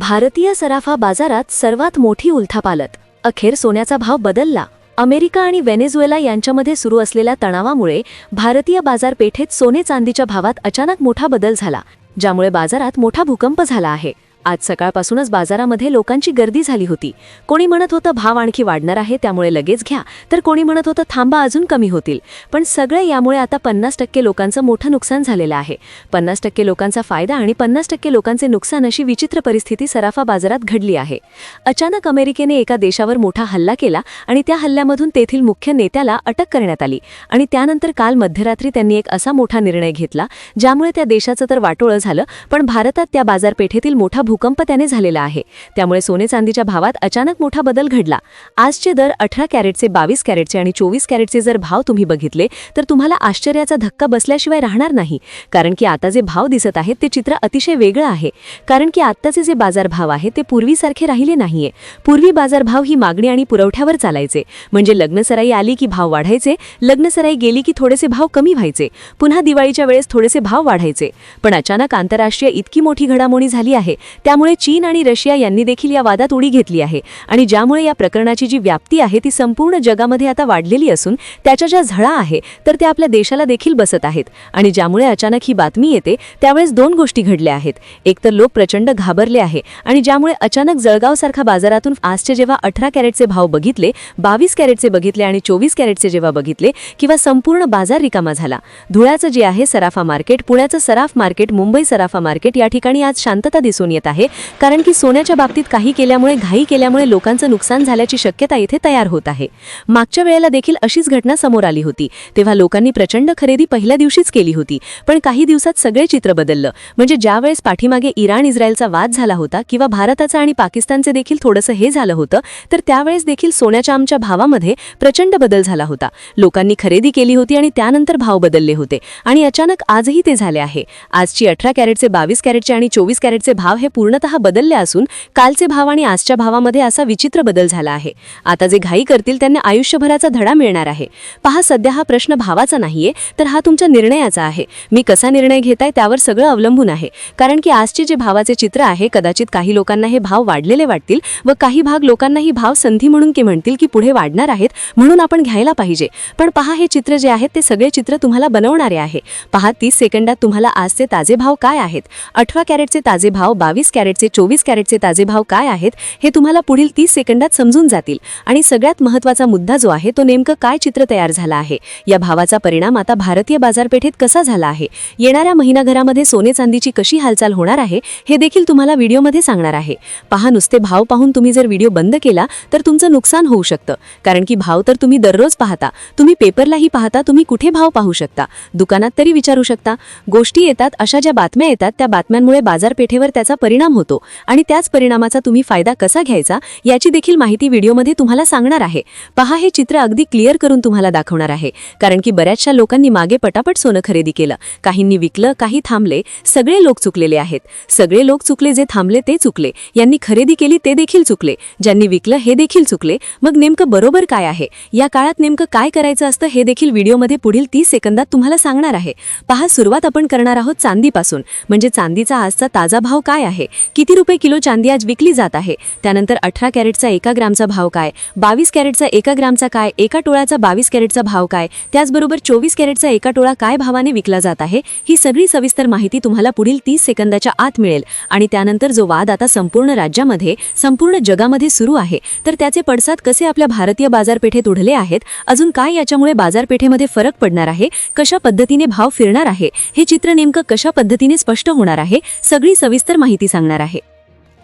भारतीय सराफा बाजारात सर्वात मोठी उलथापालट. अखेर सोन्याचा भाव बदलला. अमेरिका आणि व्हेनेझुएला यांच्यामध्ये सुरू असलेल्या तणावामुळे भारतीय बाजारपेठेत सोने चांदीच्या भावात अचानक मोठा बदल झाला, ज्यामुळे बाजारात मोठा भूकंप झाला आहे. आज सकाळपासूनच बाजारामध्ये लोकांची गर्दी झाली होती. कोणी म्हणत होतं भाव आणखी वाढणार आहे, त्यामुळे लगेच घ्या, तर कोणी म्हणत होतं थांबा, अजून कमी होतील. पण सगळे यामुळे आता 50% लोकांचं मोठं नुकसान झालेलं आहे. 50% लोकांचा फायदा आणि 50% लोकांचे नुकसान, अशी विचित्र परिस्थिती सराफा बाजारात घडली आहे. अचानक अमेरिकेने एका देशावर मोठा हल्ला केला आणि त्या हल्ल्यामधून तेथील मुख्य नेत्याला अटक करण्यात आली. आणि त्यानंतर काल मध्यरात्री त्यांनी एक असा मोठा निर्णय घेतला, ज्यामुळे त्या देशाचं तर वाटोळं झालं, पण भारतात त्या बाजारपेठेतील मोठा भूकंप त्याने झालेला आहे. त्यामुळे सोने चांदीच्या भावात अचानक मोठा बदल घडला. आजचे दर 18 कॅरेटचे, 22 कॅरेटचे आणि 24 कॅरेटचे जर भाव तुम्ही बघितले तर तुम्हाला आश्चर्याचा धक्का बसल्याशिवाय राहणार नाही. कारण की आता जे भाव दिसत आहेत ते चित्र अतिशय वेगळं आहे. कारण की आत्ताचे जे बाजारभाव आहेत ते पूर्वीसारखे राहिले नाहीये. पूर्वी बाजारभाव ही मागणी आणि पुरवठ्यावर चालायचे. म्हणजे लग्नसराई आली की भाव वाढायचे, लग्नसराई गेली की थोडेसे भाव कमी व्हायचे, पुन्हा दिवाळीच्या वेळेस थोडेसे भाव वाढायचे. पण अचानक आंतरराष्ट्रीय इतकी मोठी घडामोडी झाली आहे, त्यामुळे चीन आणि रशिया यांनी देखील या वादात उडी घेतली आहे. आणि ज्यामुळे या प्रकरणाची जी व्याप्ती आहे ती संपूर्ण जगामध्ये आता वाढलेली असून त्याच्या ज्या झळा आहे तर त्या आपल्या देशाला देखील बसत आहेत. आणि ज्यामुळे अचानक ही बातमी येते त्यावेळेस दोन गोष्टी घडल्या आहेत. एक तर लोक प्रचंड घाबरले आहे आणि ज्यामुळे अचानक जळगावसारखा बाजारातून आजचे जेव्हा 18 कॅरेटचे भाव बघितले, 22 कॅरेटचे बघितले आणि 24 कॅरेटचे जेव्हा बघितले, किंवा संपूर्ण बाजार रिकामा झाला. धुळ्याचं जे आहे सराफा मार्केट, पुण्याचं सराफ मार्केट, मुंबई सराफा मार्केट, या ठिकाणी आज शांतता दिसून येत आहे. कारण की सोन्याच्या बाबतीत काही केल्यामुळे, घाई केल्यामुळे लोकांचं नुकसान झाल्याची शक्यता इथे तयार होत आहे. मागच्या वेळेला देखील अशीच घटना समोर आली होती. तेव्हा लोकांनी प्रचंड खरेदी पहिल्या दिवशीच केली होती. पण काही दिवसात सगळे चित्र बदललं. म्हणजे ज्यावेळेस पाठीमागे इराण इस्रायलचा वाद झाला होता किंवा भारताचा आणि पाकिस्तानचे देखील थोडंसं हे झालं होतं, तर त्यावेळेस देखील सोन्याच्या आमच्या भावामध्ये प्रचंड बदल झाला होता. लोकांनी खरेदी केली होती आणि त्यानंतर भाव बदलले होते. आणि अचानक आजही ते झाले आहे. आजची 18 कॅरेटचे, 22 कॅरेटचे आणि 24 कॅरेटचे भाव हे पूर्णतः बदलले असून कालचे भाव आणि आजच्या भावामध्ये असा विचित्र बदल झाला आहे. आता जे घाई करतील त्यांना आयुष्यभराचा धडा मिळणार आहे. पहा, सध्या हा प्रश्न भावाचा नाहीये, तर हा तुमच्या निर्णयाचा आहे. मी कसा निर्णय घेताय त्यावर सगळं अवलंबून आहे. कारण की आजचे जे भावाचे चित्र आहे, कदाचित काही लोकांना हे भाव वाढलेले वाटतील व काही भाग लोकांना ही भाव संधी म्हणून की म्हणतील की पुढे वाढणार आहेत, म्हणून आपण घ्यायला पाहिजे. पण पहा, हे चित्र जे आहेत ते सगळे चित्र तुम्हाला बनवणारे आहे. पहा, 30 सेकंदात तुम्हाला आजचे ताजे भाव काय आहेत, 18 कॅरेटचे ताजे भाव, 22 कॅरेटचे, 24 कॅरेटचे ताजे भाव काय आहेत, हे तुम्हाला पुढील 30 सेकंदात समजून जातील. आणि सगळ्यात महत्त्वाचा मुद्दा जो आहे तो नेमकं काय चित्र तयार झाला आहे, या भावाचा परिणाम आता भारतीय बाजारपेठेत कसा झाला आहे, येणाऱ्या महिनाभरामध्ये सोने चांदीची कशी हालचाल होणार आहे, हे देखील तुम्हाला व्हिडिओमध्ये सांगणार आहे. पहा, नुसते भाव पाहून तुम्ही जर व्हिडिओ बंद केला तर तुमचं नुकसान होऊ शकतं. कारण की भाव तर तुम्ही दररोज पाहता, तुम्ही पेपरलाही पाहता, तुम्ही कुठे भाव पाहू शकता, दुकानात तरी विचारू शकता. गोष्टी येतात, अशा ज्या बातम्या येतात त्या बातम्यांमुळे बाजारपेठेवर त्याचा परिणाम होतो. आणि त्याच परिणामाचा तुम्ही फायदा कसा घ्यायचा याची देखील माहिती व्हिडिओमध्ये तुम्हाला सांगणार आहे. पहा, हे चित्र अगदी क्लिअर करून तुम्हाला दाखवणार आहे. कारण की बऱ्याचशा लोकांनी मागे पटापट सोनं खरेदी केलं, काहींनी विकलं, काही थांबले. सगळे लोक चुकलेले आहेत. सगळे लोक चुकले, जे थांबले ते चुकले, यांनी खरेदी केली ते देखील चुकले, ज्यांनी विकलं हे देखील चुकले. मग नेमकं बरोबर काय आहे, या काळात नेमकं काय करायचं असतं, हे देखील व्हिडिओमध्ये पुढील 30 सेकंदात तुम्हाला सांगणार आहे. पहा, सुरुवात आपण करणार आहोत चांदीपासून. म्हणजे चांदीचा आजचा ताजा भाव काय आहे, किती रुपये किलो चांदी आज विकली जात आहे. त्यानंतर 18 कॅरेटचा 1 ग्रामचा भाव काय, 22 कॅरेटचा 1 ग्रामचा काय, 1 तोळ्याचा 22 कॅरेटचा भाव काय, त्याचबरोबर 24 कॅरेटचा 1 तोळा काय भावाने विकला जात आहे, ही सगळी सविस्तर माहिती तुम्हाला पुढील 30 सेकंदाच्या आत मिळेल. आणि त्यानंतर जो वाद आता संपूर्ण राज्यामध्ये, संपूर्ण जगामध्ये सुरू आहे, तर त्याचे पडसाद कसे आपल्या भारतीय बाजारपेठेत उडले आहेत, अजून काय याच्यामुळे बाजारपेठेमध्ये फरक पडणार आहे, कशा पद्धतीने भाव फिरणार आहे, हे चित्र नेमकं कशा पद्धतीने स्पष्ट होणार आहे, सगळी सविस्तर माहिती सांगणार आहे.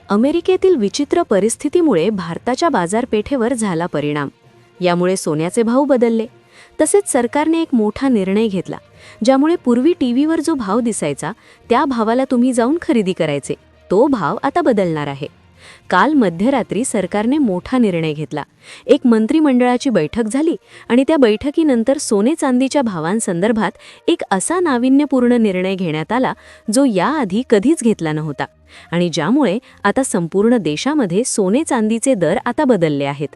अमेरिकेतील विचित्र परिस्थितीमुळे भारताच्या बाजारपेठेवर झाला परिणाम. यामुळे सोन्याचे भाव बदलले. तसेच सरकारने एक मोठा निर्णय घेतला, ज्यामुळे पूर्वी टीव्हीवर जो भाव दिसायचा त्या भावाला तुम्ही जाऊन खरेदी करायचे, तो भाव आता बदलणार आहे. काल मध्यरात्री सरकारने मोठा निर्णय घेतला. एक मंत्रिमंडळाची बैठक झाली आणि त्या बैठकीनंतर सोने चांदीच्या भावांसंदर्भात एक असा नाविन्यपूर्ण निर्णय घेण्यात आला जो याआधी कधीच घेतला नव्हता. आणि ज्यामुळे आता संपूर्ण देशामध्ये सोने चांदीचे दर आता बदलले आहेत.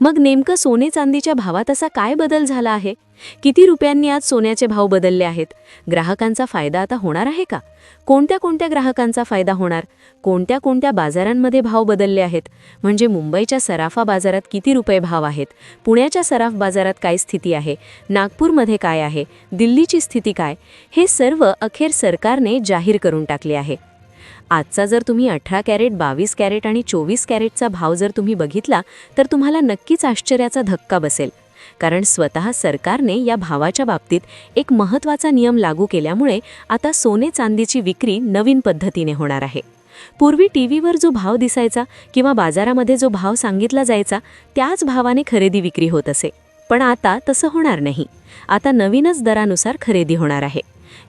मग नेमकं सोने चांदीच्या भावात असा काय बदल झाला आहे? किती रुपयांनी आज सोन्याचे भाव बदलले आहेत? ग्राहकांचा फायदा आता होणार आहे का? कोणत्या कोणत्या ग्राहकांचा फायदा होणार? कोणत्या कोणत्या बाजारांमध्ये भाव बदलले आहेत? म्हणजे मुंबईच्या सराफा बाजारात किती रुपये भाव आहेत? पुण्याच्या सराफ बाजारात काय स्थिती आहे? नागपूरमध्ये काय आहे? दिल्लीची स्थिती काय? हे सर्व अखेर सरकारने जाहीर करून टाकले आहे. आजचा जर तुम्ही 18 कॅरेट, 22 कॅरेट आणि 24 कॅरेटचा भाव जर तुम्ही बघितला तर तुम्हाला नक्कीच आश्चर्याचा धक्का बसेल. कारण स्वतः सरकारने या भावाच्या बाबतीत एक महत्त्वाचा नियम लागू केल्यामुळे आता सोने चांदीची विक्री नवीन पद्धतीने होणार आहे. पूर्वी टीव्हीवर जो भाव दिसायचा किंवा बाजारामध्ये जो भाव सांगितला जायचा त्याच भावाने खरेदी विक्री होत असे. पण आता तसं होणार नाही. आता नवीनच दरानुसार खरेदी होणार आहे.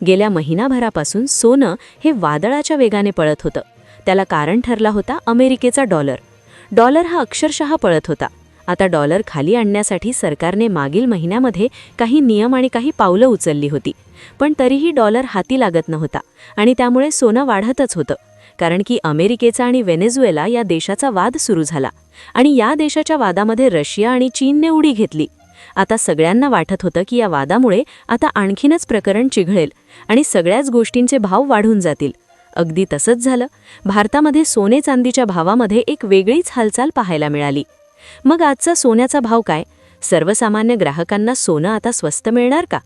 गेल्या महिनाभरापासून सोनं हे वादळाच्या वेगाने पळत होतं. त्याला कारण ठरला होता अमेरिकेचा डॉलर. डॉलर हा अक्षरशः पळत होता. आता डॉलर खाली आणण्यासाठी सरकारने मागील महिन्यामध्ये काही नियम आणि काही पावलं उचलली होती. पण तरीही डॉलर हाती लागत नव्हता आणि त्यामुळे सोनं वाढतच होतं. कारण की अमेरिकेचा आणि व्हेनेझुएला या देशाचा वाद सुरू झाला आणि या देशाच्या वादामध्ये रशिया आणि चीनने उडी घेतली. आता सगळ्यांना वाटत होतं की या वादामुळे आता आणखीनच प्रकरण चिघळेल आणि सगळ्याच गोष्टींचे भाव वाढून जातील. अगदी तसंच झालं. भारतामध्ये सोने चांदीच्या भावामध्ये एक वेगळीच हालचाल पाहायला मिळाली. मग आजचा सोन्याचा भाव काय? सर्वसामान्य ग्राहकांना सोनं आता स्वस्त मिळणार का?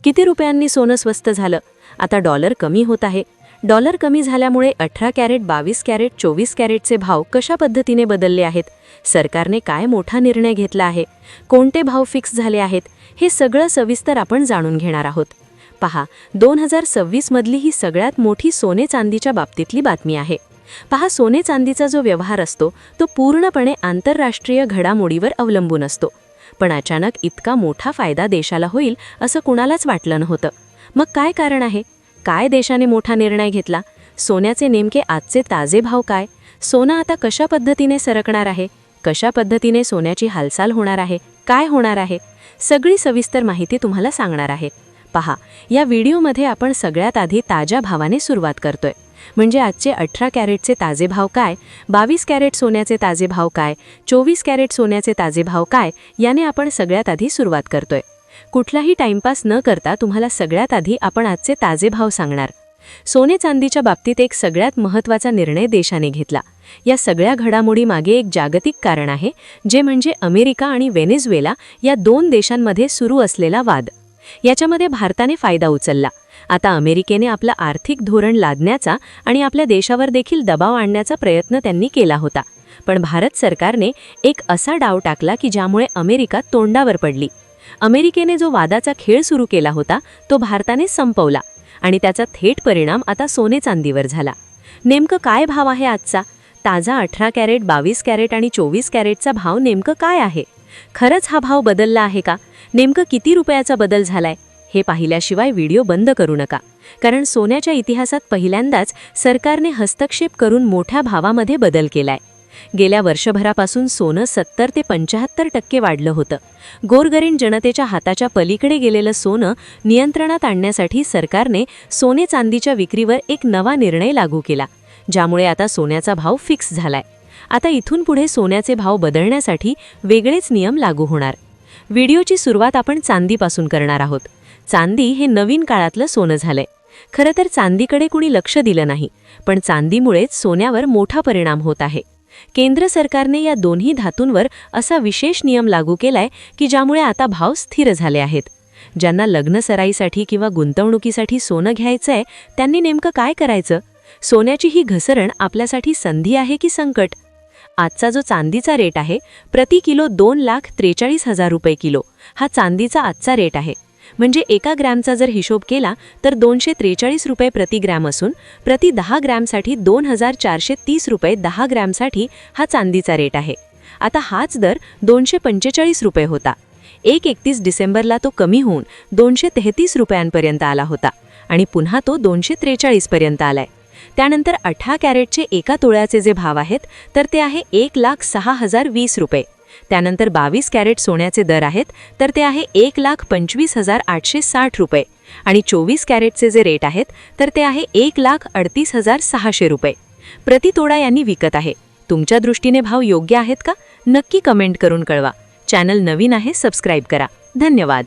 किती रुपयांनी सोनं स्वस्त झालं? आता डॉलर कमी होत आहे. डॉलर कमी झाल्यामुळे 18 कॅरेट, 22 कॅरेट, 24 कॅरेटचे भाव कशा पद्धतीने बदलले आहेत? सरकारने काय मोठा निर्णय घेतला आहे? कोणते भाव फिक्स झाले आहेत? हे सगळं सविस्तर आपण जाणून घेणार आहोत. पहा, 2026 मधली ही सगळ्यात मोठी सोने चांदीच्या बाबतीतली बातमी आहे. पहा, सोने चांदीचा जो व्यवहार असतो तो पूर्णपणे आंतरराष्ट्रीय घडामोडीवर अवलंबून असतो. पण अचानक इतका मोठा फायदा देशाला होईल असं कुणालाच वाटलं नव्हतं. मग काय कारण आहे? काय देशाने मोठा निर्णय घेतला? सोन्याचे नेमके आजचे ताजे भाव काय? सोनं आता कशा पद्धतीने सरकणार आहे? कशा पद्धतीने सोन्याची हालचाल होणार आहे? काय होणार आहे? सगळी सविस्तर माहिती तुम्हाला सांगणार आहे. पहा, या व्हिडिओमध्ये आपण सगळ्यात आधी ताज्या भावाने सुरुवात करतोय. म्हणजे आजचे 18 कॅरेटचे ताजे भाव काय, 22 कॅरेट सोन्याचे ताजे भाव काय, 24 कॅरेट सोन्याचे ताजे भाव काय, याने आपण सगळ्यात आधी सुरुवात करतोय. कुठलाही टाइमपास न करता तुम्हाला सगळ्यात आधी आपण आजचे ताजे भाव सांगणार. सोने चांदीच्या बाबतीत एक सगळ्यात महत्त्वाचा निर्णय देशाने घेतला. या सगळ्या घडामोडीमागे एक जागतिक कारण आहे, जे म्हणजे अमेरिका आणि व्हेनेझुएला या दोन देशांमध्ये सुरू असलेला वाद. याच्यामध्ये भारताने फायदा उचलला. आता अमेरिकेने आपलं आर्थिक धोरण लादण्याचा आणि आपल्या देशावर देखील दबाव आणण्याचा प्रयत्न त्यांनी केला होता. पण भारत सरकारने एक असा डाव टाकला की ज्यामुळे अमेरिका तोंडावर पडली. अमेरिकेने जो वादाचा खेळ सुरू केला होता तो भारताने संपवला आणि त्याचा थेट परिणाम आता सोने चांदीवर झाला. नेमकं काय भाव आहे आजचा? ताजा 18 कॅरेट, 22 कॅरेट आणि 24 कॅरेटचा भाव नेमकं काय आहे? खरंच हा भाव बदलला आहे का? नेमकं किती रुपयाचा बदल झालाय? हे पाहिल्याशिवाय व्हिडिओ बंद करू नका. कारण सोन्याच्या इतिहासात पहिल्यांदाच सरकारने हस्तक्षेप करून मोठ्या भावामध्ये बदल केलाय. गेल्या वर्षभरापासून सोनं 70 ते 75% वाढलं होतं. गोरगरीब जनतेच्या हाताच्या पलीकडे गेलेलं सोनं नियंत्रणात आणण्यासाठी सरकारने सोने चांदीच्या विक्रीवर एक नवा निर्णय लागू केला, ज्यामुळे आता सोन्याचा भाव फिक्स झालाय. आता इथून पुढे सोन्याचे भाव बदलण्यासाठी वेगळेच नियम लागू होणार. व्हिडिओची सुरुवात आपण चांदीपासून करणार आहोत. चांदी हे नवीन काळातलं सोनं झालंय. खरं तर चांदीकडे कुणी लक्ष दिलं नाही, पण चांदीमुळेच सोन्यावर मोठा परिणाम होत आहे. केंद्र सरकारने या दोन्ही धातूंवर असा विशेष नियम लागू केलाय की ज्यामुळे आता भाव स्थिर झाले आहेत. ज्यांना लग्न सराईसाठी किंवा गुंतवणुकीसाठी सोनं घ्यायचंय त्यांनी नेमकं काय करायचं? सोन्याची ही घसरण आपल्यासाठी संधी आहे की संकट? आजचा जो चांदीचा रेट आहे प्रति किलो 2,43,000 रुपये किलो हा चांदीचा आजचा रेट आहे. म्हणजे 1 ग्रॅमचा जर हिशोब केला तर 243 रुपये प्रति ग्रॅम असून प्रति 10 ग्रॅमसाठी 2,430 रुपये 10 ग्रॅमसाठी हा चांदीचा रेट आहे. आता हाच दर 245 रुपये होता. 31 डिसेंबरला तो कमी होऊन 233 रुपयांपर्यंत आला होता आणि पुन्हा तो 243 पर्यंत आलाय. त्यानंतर 18 कॅरेटचे 1 तोळ्याचे जे भाव आहेत तर ते आहे 1,06,020 रुपये. त्यानंतर 22 कॅरेट सोन्याचे दर आहेत तर ते आहे 1,25,860 रुपये आणि 24 कॅरेटचे जे रेट आहेत तर ते आहे 1,38,600 रुपये प्रति तोडा यांनी विकत आहे. तुमच्या दृष्टीने भाव योग्य आहेत का? नक्की कमेंट करून कळवा. चॅनल नवीन आहे, सबस्क्राईब करा. धन्यवाद.